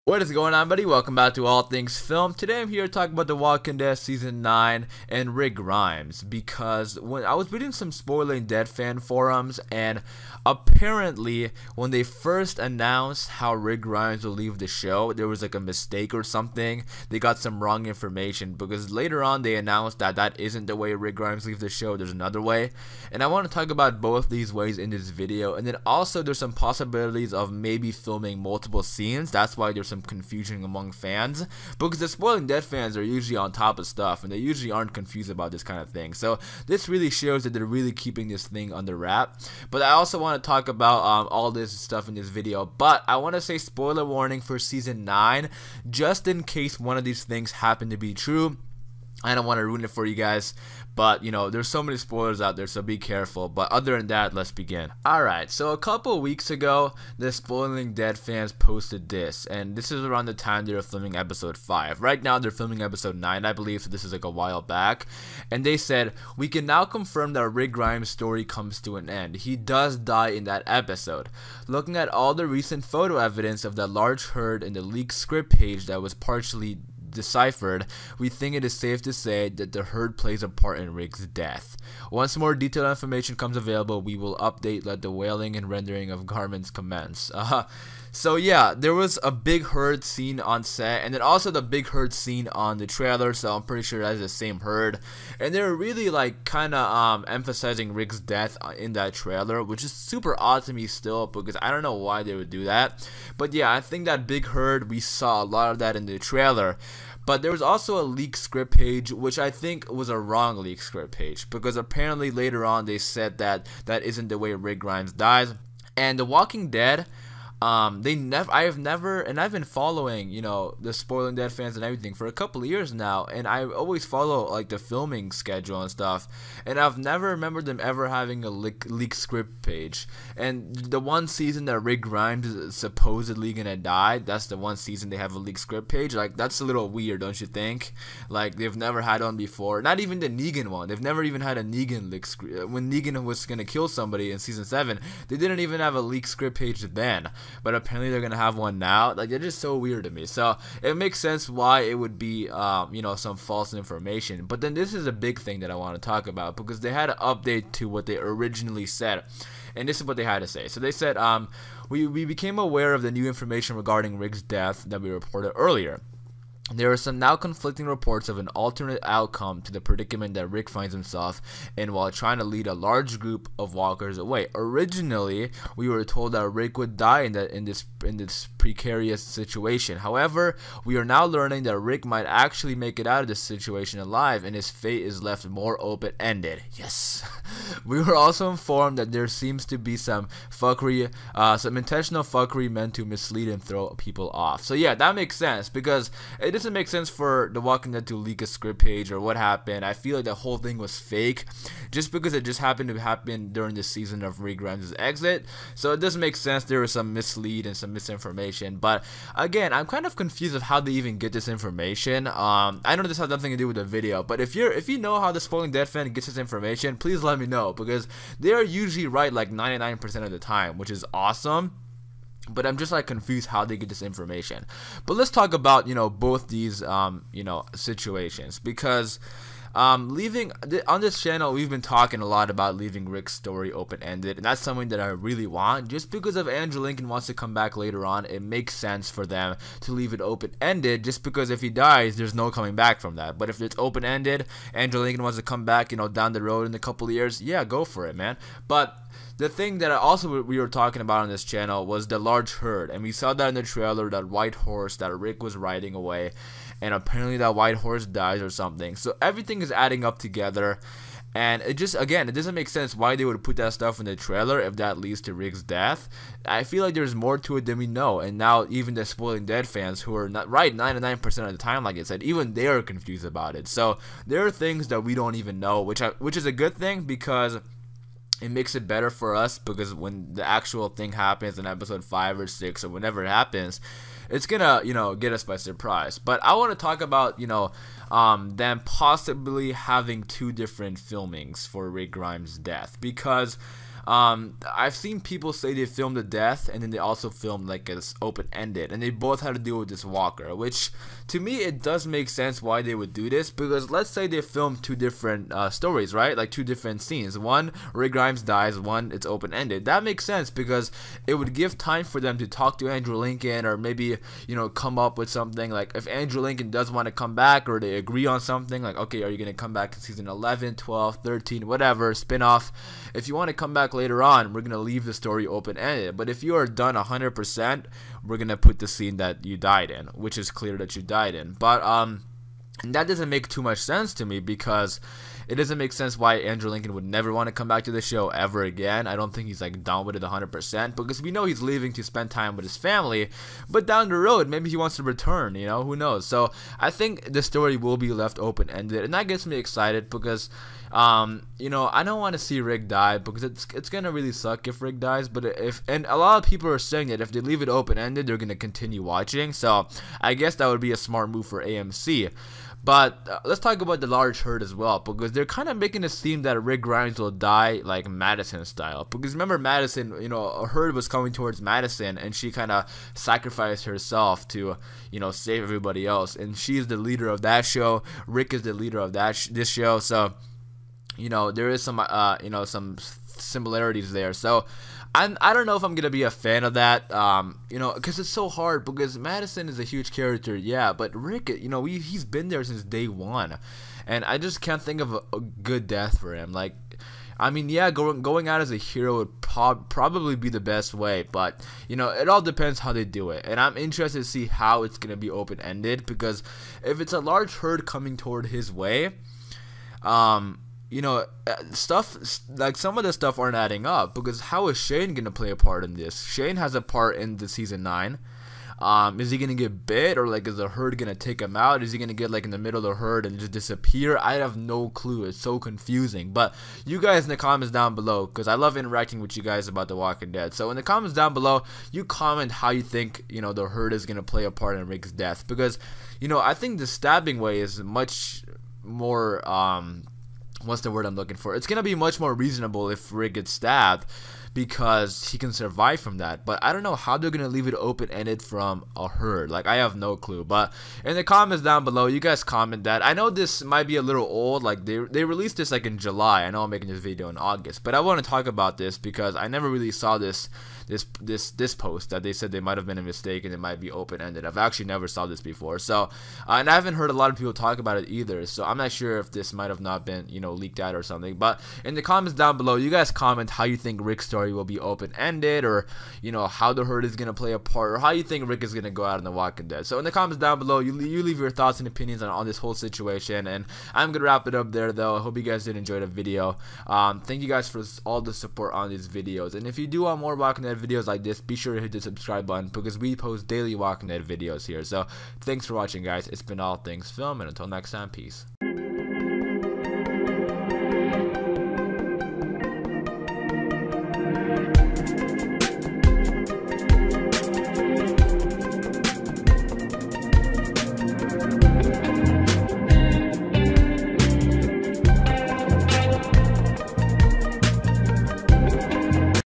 What is going on, buddy? Welcome back to All Things Film. Today I'm here to talk about The Walking Dead Season 9 and Rick Grimes, because when I was reading some Spoiling Dead fan forums, and apparently when they first announced how Rick Grimes will leave the show, there was like a mistake or something. They got some wrong information, because later on they announced that that isn't the way Rick Grimes leaves the show. There's another way, and I want to talk about both these ways in this video. And then also there's some possibilities of maybe filming multiple scenes. That's why there's some confusion among fans, because the Spoiling Dead fans are usually on top of stuff and they usually aren't confused about this kind of thing. So this really shows that they're really keeping this thing under wrap. But I also want to talk about all this stuff in this video, but I want to say spoiler warning for season 9, just in case one of these things happen to be true. I don't want to ruin it for you guys, but you know, there's so many spoilers out there, so be careful. But other than that, let's begin. Alright, so a couple weeks ago, the Spoiling Dead fans posted this, and this is around the time they were filming episode 5. Right now they're filming episode 9, I believe, so this is like a while back. And they said, "We can now confirm that Rick Grimes' story comes to an end. He does die in that episode. Looking at all the recent photo evidence of that large herd in the leaked script page that was partially deciphered, we think it is safe to say that the herd plays a part in Rick's death. Once more detailed information comes available, we will update. Let the wailing and rendering of garments commence." So yeah, there was a big herd scene on set, and then also the big herd scene on the trailer, so I'm pretty sure that's the same herd. And they're really like kind of emphasizing Rick's death in that trailer, which is super odd to me still, because I don't know why they would do that. But yeah, I think that big herd, we saw a lot of that in the trailer. But there was also a leaked script page, which I think was a wrong leaked script page, because apparently later on they said that that isn't the way Rick Grimes dies. And The Walking Dead, I've been following, you know, the Spoiling Dead fans and everything for a couple of years now, and I always follow like the filming schedule and stuff, and I've never remembered them ever having a leaked script page. And the one season that Rick Grimes is supposedly gonna die, that's the one season they have a leaked script page. Like, that's a little weird, don't you think? Like, they've never had one before. Not even the Negan one. They've never even had a Negan leaked script. When Negan was gonna kill somebody in season 7, they didn't even have a leaked script page then. But apparently they're gonna have one now. Like, it's just so weird to me. So it makes sense why it would be you know, some false information. But then this is a big thing that I want to talk about, because they had an update to what they originally said, and this is what they had to say. So they said, we became aware of the new information regarding Rick's death that we reported earlier. There are some now conflicting reports of an alternate outcome to the predicament that Rick finds himself in while trying to lead a large group of walkers away. Originally, we were told that Rick would die in this precarious situation. However, we are now learning that Rick might actually make it out of this situation alive, and his fate is left more open-ended. Yes. We were also informed that there seems to be some fuckery, some intentional fuckery meant to mislead and throw people off. So yeah, that makes sense, because it doesn't make sense for The Walking Dead to leak a script page or what happened. I feel like the whole thing was fake, just because it just happened to happen during the season of Rick Grimes' exit. So it doesn't make sense. There was some mislead and some misinformation. But again, I'm kind of confused of how they even get this information. I know this has nothing to do with the video, but if you know how the Spoiling Dead fan gets this information, please let me know, because they are usually right like 99% of the time, which is awesome. But I'm just like confused how they get this information. But let's talk about, you know, both these you know, situations, because leaving on this channel, we've been talking a lot about leaving Rick's story open-ended, and that's something that I really want. Just because if Andrew Lincoln wants to come back later on, it makes sense for them to leave it open-ended, just because if he dies, there's no coming back from that. But if it's open-ended, Andrew Lincoln wants to come back, you know, down the road in a couple of years, yeah, go for it, man. But the thing that we were talking about on this channel was the large herd, and we saw that in the trailer, that white horse that Rick was riding away, and apparently that white horse dies or something. So everything is adding up together, and it just, again, it doesn't make sense why they would put that stuff in the trailer if that leads to Rick's death. I feel like there's more to it than we know, and now even the Spoiling Dead fans, who are not right 99% of the time, like I said, even they are confused about it. So there are things that we don't even know, which is a good thing, because it makes it better for us, because when the actual thing happens in episode 5 or 6 or whenever it happens, it's gonna, you know, get us by surprise. But I want to talk about, you know, them possibly having 2 different filmings for Rick Grimes' death, because I've seen people say they filmed the death and then they also filmed like it's open-ended, and they both had to deal with this Walker, which to me it does make sense why they would do this, because let's say they filmed two different stories, right? Like two different scenes. One, Rick Grimes dies, one, it's open-ended. That makes sense because it would give time for them to talk to Andrew Lincoln, or maybe, you know, come up with something. Like if Andrew Lincoln does want to come back, or they agree on something, like, okay, are you going to come back in season 11, 12, 13, whatever, spin-off. If you want to come back later on, we're going to leave the story open-ended. But if you are done 100%, we're going to put the scene that you died in, which is clear that you died in. But and that doesn't make too much sense to me, because it doesn't make sense why Andrew Lincoln would never want to come back to the show ever again. I don't think he's like down with it 100%, because we know he's leaving to spend time with his family. But down the road, maybe he wants to return, you know, who knows. So I think the story will be left open-ended, and that gets me excited because you know, I don't want to see Rick die, because it's gonna really suck if Rick dies. But and a lot of people are saying that if they leave it open-ended, they're gonna continue watching. So I guess that would be a smart move for AMC. But let's talk about the large herd as well, because they're kind of making it seem that Rick Grimes will die like Madison style. Because remember Madison, you know, a herd was coming towards Madison, and she kind of sacrificed herself to, you know, save everybody else. And she's the leader of that show. Rick is the leader of this show. So, you know, there is some, you know, some similarities there. So I don't know if I'm gonna be a fan of that, you know, because it's so hard, because Madison is a huge character, yeah, but Rick, you know, he's been there since day one, and I just can't think of a good death for him. Like, I mean, yeah, going out as a hero would probably be the best way, but, you know, it all depends how they do it, and I'm interested to see how it's gonna be open-ended, because if it's a large herd coming toward his way, you know, stuff like some of the stuff aren't adding up, because how is Shane gonna play a part in this? Shane has a part in the season 9. Is he gonna get bit, or like is the herd gonna take him out? Is he gonna get like in the middle of the herd and just disappear? I have no clue. It's so confusing. But you guys in the comments down below, because I love interacting with you guys about The Walking Dead. So in the comments down below, you comment how you think, you know, the herd is gonna play a part in Rick's death, because, you know, I think the stabbing way is much more what's the word I'm looking for? It's gonna be much more reasonable if Rick gets stabbed, because he can survive from that. But I don't know how they're gonna leave it open-ended from a herd. Like, I have no clue. But in the comments down below, you guys comment that. I know this might be a little old. Like, they released this like in July. I know I'm making this video in August, but I want to talk about this because I never really saw this post that they said they might have been a mistake and it might be open-ended. I've actually never saw this before. So and I haven't heard a lot of people talk about it either, so I'm not sure if this might have not been, you know, leaked out or something. But in the comments down below, you guys comment how you think Rick's story will be open-ended, or, you know, how the herd is gonna play a part, or how you think Rick is gonna go out in The Walking Dead. So in the comments down below, you leave your thoughts and opinions on this whole situation, and I'm gonna wrap it up there though. I hope you guys did enjoy the video. Thank you guys for all the support on these videos, and if you do want more Walking Dead videos like this, be sure to hit the subscribe button, because we post daily Walking Dead videos here. So thanks for watching, guys. It's been All Things Film, and until next time, peace.